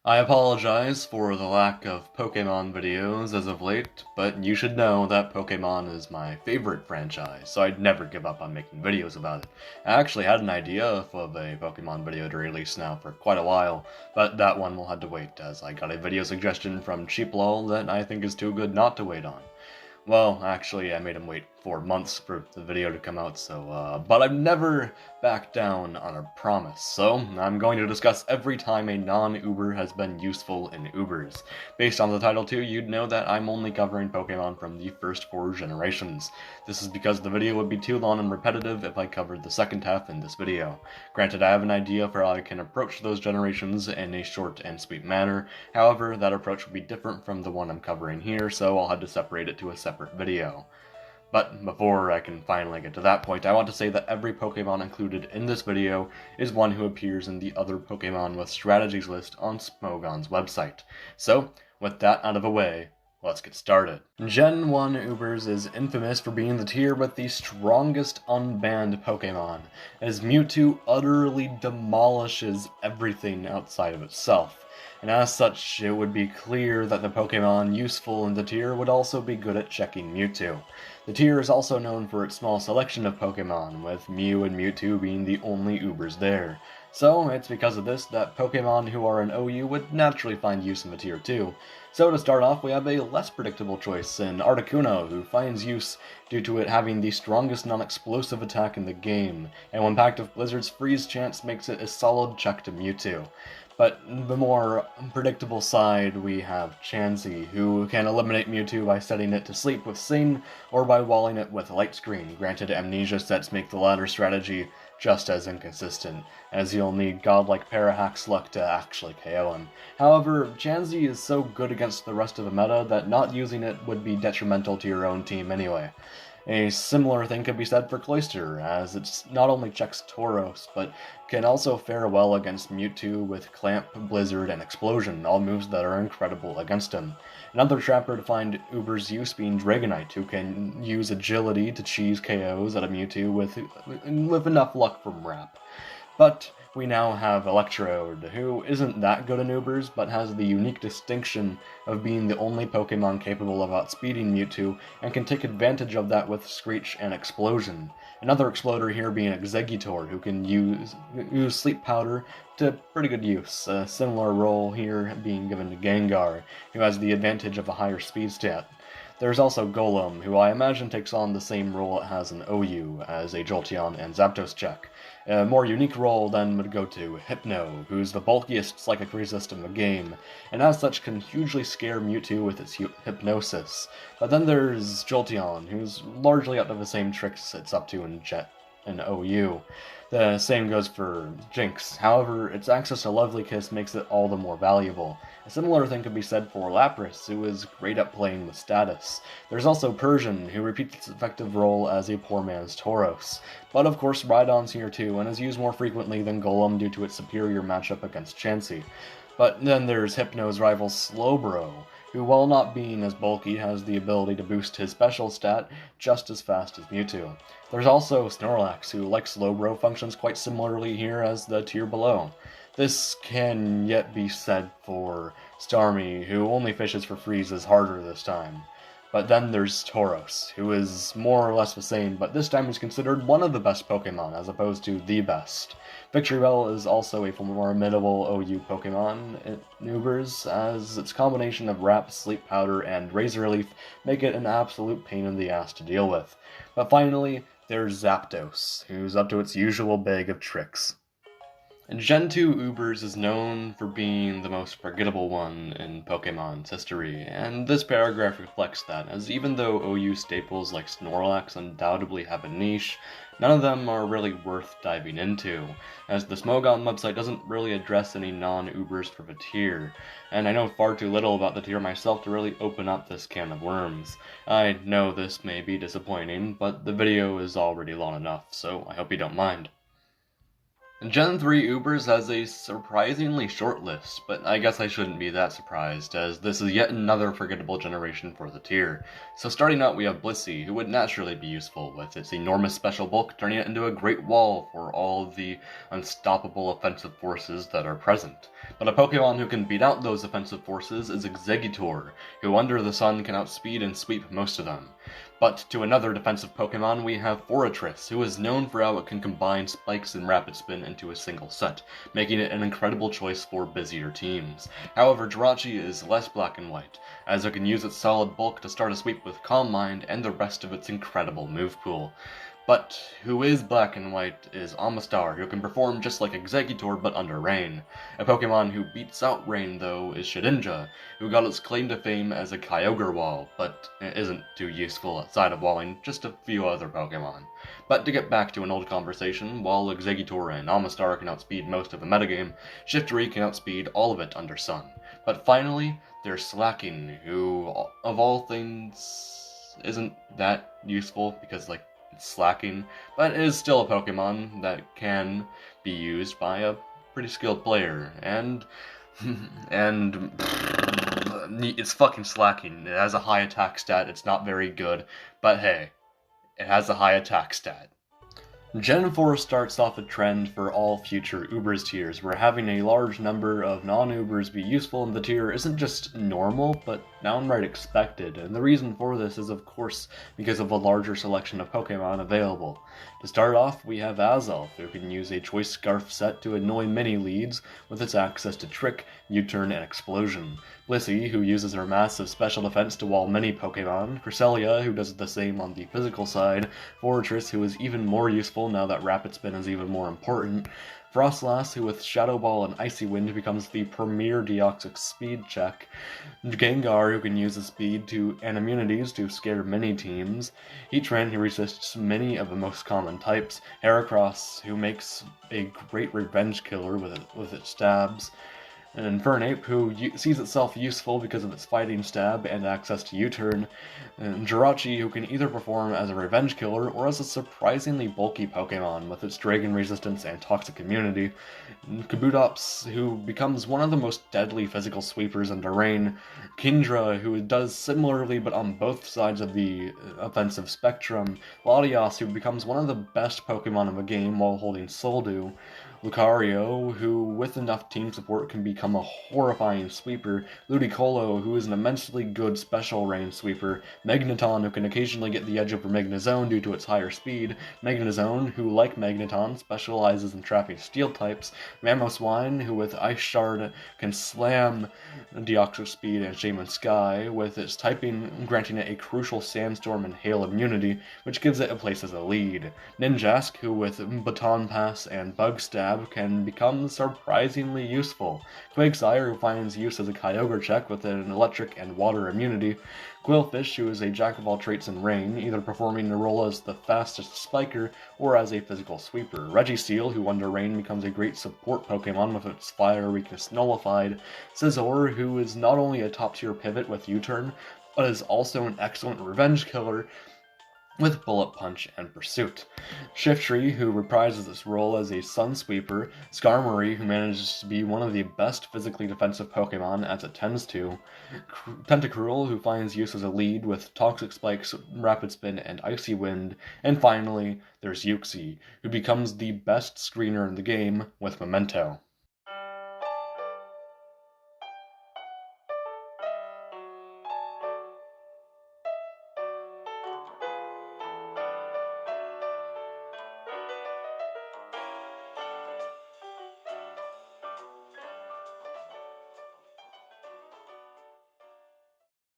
I apologize for the lack of Pokémon videos as of late, but you should know that Pokémon is my favorite franchise, so I'd never give up on making videos about it. I actually had an idea of a Pokémon video to release now for quite a while, but that one will have to wait as I got a video suggestion from CheapLol that I think is too good not to wait on. Well, actually, I made him wait 4 months for the video to come out, but I've never backed down on a promise, so I'm going to discuss every time a non-Uber has been useful in Ubers. Based on the title too, you'd know that I'm only covering Pokemon from the first 4 generations. This is because the video would be too long and repetitive if I covered the second half in this video. Granted, I have an idea for how I can approach those generations in a short and sweet manner, however, that approach would be different from the one I'm covering here, so I'll have to separate it to a separate video. But before I can finally get to that point, I want to say that every Pokemon included in this video is one who appears in the other Pokemon with strategies list on Smogon's website. So, with that out of the way, let's get started. Gen 1 Ubers is infamous for being the tier with the strongest unbanned Pokemon, as Mewtwo utterly demolishes everything outside of itself. And as such, it would be clear that the Pokemon useful in the tier would also be good at checking Mewtwo. The tier is also known for its small selection of Pokemon, with Mew and Mewtwo being the only Ubers there. So, it's because of this that Pokemon who are an OU would naturally find use in the tier too. So to start off, we have a less predictable choice in Articuno, who finds use due to it having the strongest non-explosive attack in the game, and when packed with Blizzard's freeze chance makes it a solid check to Mewtwo. But the more unpredictable side, we have Chansey, who can eliminate Mewtwo by setting it to sleep with Sing, or by walling it with Light Screen. Granted, Amnesia sets make the latter strategy just as inconsistent, as you'll need godlike Parahax luck to actually KO him. However, Chansey is so good against the rest of the meta that not using it would be detrimental to your own team anyway. A similar thing could be said for Cloyster, as it not only checks Tauros, but can also fare well against Mewtwo with Clamp, Blizzard, and Explosion, all moves that are incredible against him. Another trapper to find Uber's use being Dragonite, who can use Agility to cheese KOs at a Mewtwo with enough luck from Wrap. But we now have Electrode, who isn't that good in Ubers, but has the unique distinction of being the only Pokemon capable of outspeeding Mewtwo, and can take advantage of that with Screech and Explosion. Another Exploder here being Exeggutor, who can use Sleep Powder to pretty good use. A similar role here being given to Gengar, who has the advantage of a higher speed stat. There's also Golem, who I imagine takes on the same role it has in OU as a Jolteon and Zapdos check. A more unique role then would go to Hypno, who's the bulkiest psychic resist in the game, and as such can hugely scare Mewtwo with its hypnosis. But then there's Jolteon, who's largely up to the same tricks it's up to in OU. The same goes for Jinx, however, its access to Lovely Kiss makes it all the more valuable. A similar thing could be said for Lapras, who is great at playing with status. There's also Persian, who repeats its effective role as a poor man's Tauros. But of course Rhydon's here too, and is used more frequently than Golem due to its superior matchup against Chansey. But then there's Hypno's rival Slowbro, who while not being as bulky has the ability to boost his special stat just as fast as Mewtwo. There's also Snorlax, who like Slowbro functions quite similarly here as the tier below. This can yet be said for Starmie, who only fishes for freezes harder this time. But then there's Tauros, who is more or less the same, but this time is considered one of the best Pokemon as opposed to the best. Victreebel is also a formidable OU Pokemon in Ubers, as its combination of Wrap, Sleep Powder, and Razor Leaf make it an absolute pain in the ass to deal with. But finally, there's Zapdos, who's up to its usual bag of tricks. Gen 2 Ubers is known for being the most forgettable one in Pokemon's history, and this paragraph reflects that, as even though OU staples like Snorlax undoubtedly have a niche, none of them are really worth diving into, as the Smogon website doesn't really address any non-Ubers for the tier, and I know far too little about the tier myself to really open up this can of worms. I know this may be disappointing, but the video is already long enough, so I hope you don't mind. Gen 3 Ubers has a surprisingly short list, but I guess I shouldn't be that surprised, as this is yet another forgettable generation for the tier. So starting out we have Blissey, who would naturally be useful with its enormous special bulk, turning it into a great wall for all the unstoppable offensive forces that are present. But a Pokemon who can beat out those offensive forces is Exeggutor, who under the sun can outspeed and sweep most of them. But to another defensive Pokemon, we have Forretress, who is known for how it can combine Spikes and Rapid Spin into a single set, making it an incredible choice for busier teams. However, Jirachi is less black and white, as it can use its solid bulk to start a sweep with Calm Mind and the rest of its incredible move pool. But who is black and white is Amistar, who can perform just like Exeggutor but under Rain. A Pokemon who beats out Rain, though, is Shedinja, who got its claim to fame as a Kyogre wall, but isn't too useful outside of walling just a few other Pokemon. But to get back to an old conversation, while Exeggutor and Amistar can outspeed most of the metagame, Shiftry can outspeed all of it under Sun. But finally, there's Slaking, who, of all things, isn't that useful because, it's slacking, but it is still a Pokemon that can be used by a pretty skilled player, and it's fucking slacking. It has a high attack stat, it's not very good, but hey, it has a high attack stat. Gen 4 starts off a trend for all future Ubers tiers, where having a large number of non-Ubers be useful in the tier isn't just normal, but downright expected, and the reason for this is of course because of a larger selection of Pokemon available. To start off, we have Azelf, who can use a Choice Scarf set to annoy many leads with its access to Trick, U-Turn, and Explosion. Blissey, who uses her massive special defense to wall many Pokemon, Cresselia, who does the same on the physical side, Forretress, who is even more useful now that Rapid Spin is even more important, Frostlass, who with Shadow Ball and Icy Wind becomes the premier Deoxys speed check, Gengar, who can use his speed and immunities to scare many teams, Heatran, who resists many of the most common types, Heracross, who makes a great revenge killer with its stabs, and Infernape, who sees itself useful because of its fighting stab and access to U-turn, and Jirachi, who can either perform as a revenge killer or as a surprisingly bulky Pokemon with its dragon resistance and toxic immunity, and Kabutops, who becomes one of the most deadly physical sweepers under Rain, Kingdra, who does similarly but on both sides of the offensive spectrum, Latios, who becomes one of the best Pokemon of the game while holding Soldew, Lucario, who with enough team support can become a horrifying sweeper, Ludicolo, who is an immensely good special range sweeper, Magneton, who can occasionally get the edge over Magnezone due to its higher speed, Magnezone, who like Magneton specializes in trapping steel types, Mamoswine, who with Ice Shard can slam Deoxys Speed and Shaman Sky, with its typing granting it a crucial Sandstorm and Hail immunity, which gives it a place as a lead, Ninjask, who with Baton Pass and Bug Stab can become surprisingly useful, Quagsire, who finds use as a Kyogre check with an electric and water immunity, Quillfish, who is a jack of all traits in Rain, either performing the role as the fastest spiker or as a physical sweeper, Registeel, who under Rain becomes a great support Pokemon with its fire weakness nullified, Scizor, who is not only a top tier pivot with U-turn, but is also an excellent revenge killer with Bullet Punch and Pursuit, Shiftry, who reprises this role as a Sun Sweeper, Skarmory, who manages to be one of the best physically defensive Pokemon as it tends to, Tentacruel, who finds use as a lead with Toxic Spikes, Rapid Spin, and Icy Wind, and finally, there's Uxie, who becomes the best screener in the game with Memento.